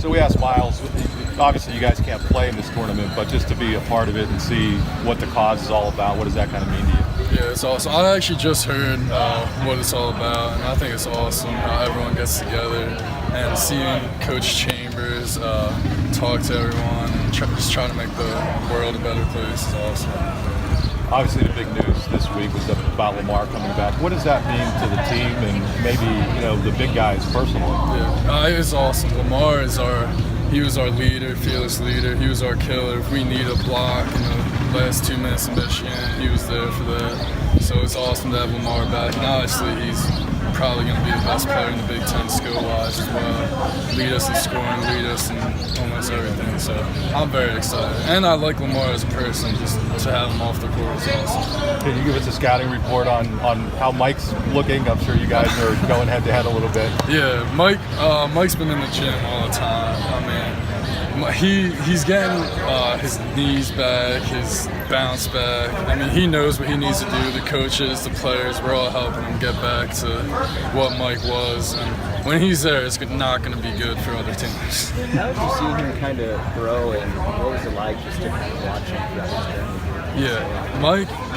So we asked Miles, obviously you guys can't play in this tournament, but just to be a part of it and see what the cause is all about, what does that kind of mean to you? Yeah, it's awesome. I actually just heard what it's all about, and I think it's awesome how everyone gets together and seeing Coach Chambers talk to everyone and just try to make the world a better place is awesome. Obviously, the big news this week was about Lamar coming back. What does that mean to the team and maybe the big guys personally? Yeah, it was awesome. Lamar he was our leader, fearless leader. He was our killer. If we need a block in the last 2 minutes of Michigan, he was there for that. So it's awesome to have Lamar back. And obviously, he's probably going to be the best player in the Big Ten skill-wise as well. Lead us in scoring, lead us in almost everything. So I'm very excited. And I like Lamar as a person. Just to have him off the court is awesome. Can you give us a scouting report on how Mike's looking? I'm sure you guys are going head-to-head a little bit. Yeah, Mike's been in the gym all the time. I mean, he's getting his knees back, his bounce back. I mean, he knows what he needs to do. The coaches, the players, we're all helping him get back to what Mike was. And when he's there, it's not going to be good for other teams. How did you see him kind of grow, and what was it like just to kind of watch him throughout his journey? Yeah,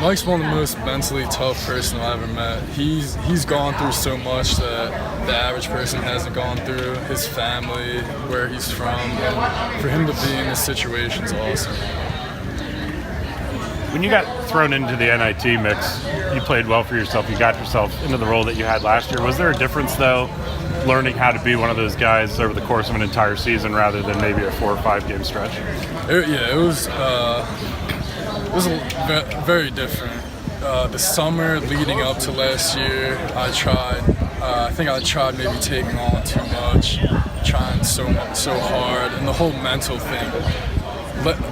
Mike's one of the most mentally tough person I've ever met. He's gone through so much that the average person hasn't gone through. His family, where he's from, and for him to be in this situation is awesome. When you got thrown into the NIT mix, you played well for yourself. You got yourself into the role that you had last year. Was there a difference, though, learning how to be one of those guys over the course of an entire season rather than maybe a 4 or 5 game stretch? It was very different. The summer leading up to last year, I think I tried maybe taking on too much, trying so hard, and the whole mental thing.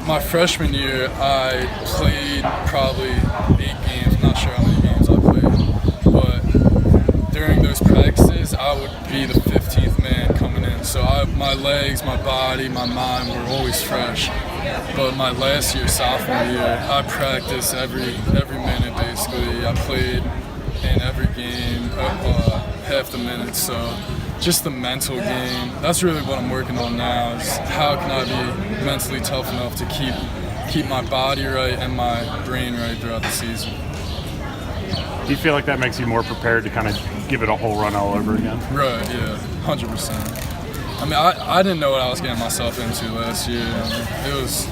My freshman year, I played probably 8 games. I'm not sure how many games I played, but during those practices, I would be the 15th man coming in. So my legs, my body, my mind were always fresh. But my last year, sophomore year, I practiced every minute basically. I played in every game, half the minutes. So just the mental game. That's really what I'm working on now. Is how can I be mentally tough enough to keep my body right and my brain right throughout the season. Do you feel like that makes you more prepared to kind of give it a whole run all over again? Right. Yeah. 100%. I mean, I didn't know what I was getting myself into last year. It was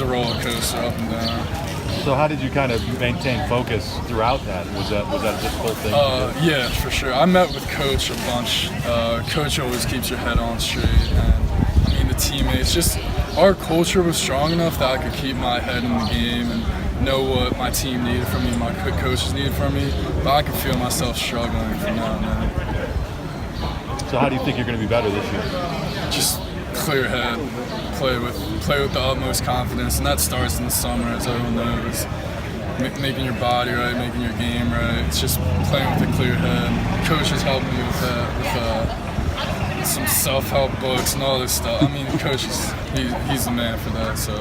a roller coaster up and down. So how did you kind of maintain focus throughout that? Was that a difficult thing? Yeah, for sure. I met with Coach a bunch. Coach always keeps your head on straight, and I mean the teammates. Just our culture was strong enough that I could keep my head in the game and know what my team needed from me, my coaches needed from me. But I could feel myself struggling from now and then. So how do you think you're going to be better this year? Just clear head, play with the utmost confidence, and that starts in the summer, as everyone knows. Making your body right, making your game right. It's just playing with a clear head. Coach is helping me with that, with some self-help books and all this stuff. I mean, Coach he's the man for that, so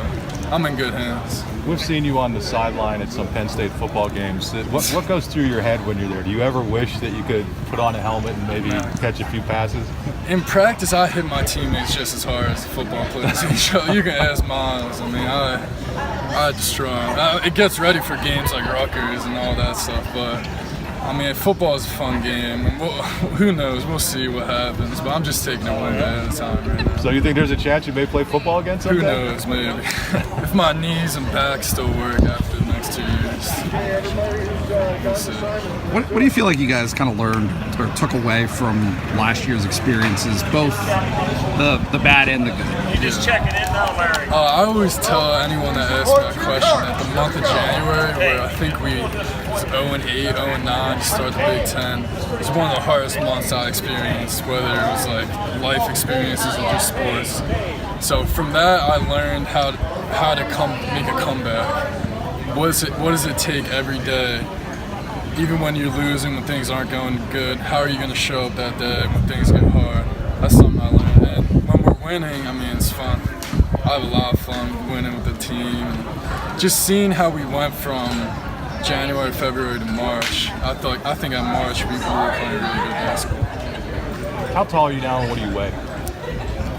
I'm in good hands. We've seen you on the sideline at some Penn State football games. What goes through your head when you're there? Do you ever wish that you could put on a helmet and maybe catch a few passes? In practice, I hit my teammates just as hard as the football players. You can ask Miles. I mean, I destroy them. It gets ready for games like Rutgers and all that stuff, but I mean, football is a fun game, and who knows? We'll see what happens, but I'm just taking it one day at a time right now. So you think there's a chance you may play football again someday? Who knows, maybe. If my knees and back still work after the next 2 years, we'll see. What do you feel like you guys kind of learned or took away from last year's experiences, both the bad and the good? You just checking in now, Larry? I always tell anyone that asks me that question that the month of January, where I think we was 0-8, 0-9 to start the Big Ten, was one of the hardest months I experienced, whether it was like life experiences or just sports. So from that, I learned how to make a comeback. What does it take every day? Even when you're losing, when things aren't going good, how are you going to show up that day when things get hard? That's something I learned. And when we're winning, I mean, it's fun. I have a lot of fun winning with the team. And just seeing how we went from January, February to March, I think at March we were playing really good basketball. How tall are you now and what do you weigh?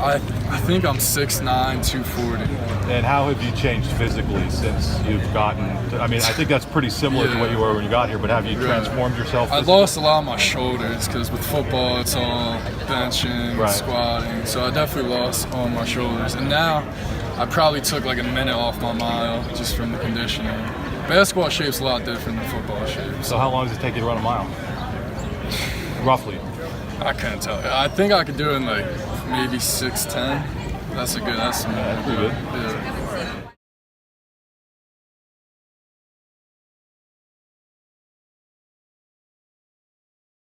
I think I'm 6'9", 240. And how have you changed physically since you've gotten? I mean, I think that's pretty similar to what you were when you got here. But have you transformed yourself? I lost a lot of my shoulders because with football it's all benching, squatting. So I definitely lost all my shoulders. And now I probably took like a minute off my mile just from the conditioning. Basketball shape's a lot different than football shape. So how long does it take you to run a mile? Roughly. I can't tell you. I think I could do it in like maybe 6:10. That's a good estimate. That's pretty good. Yeah.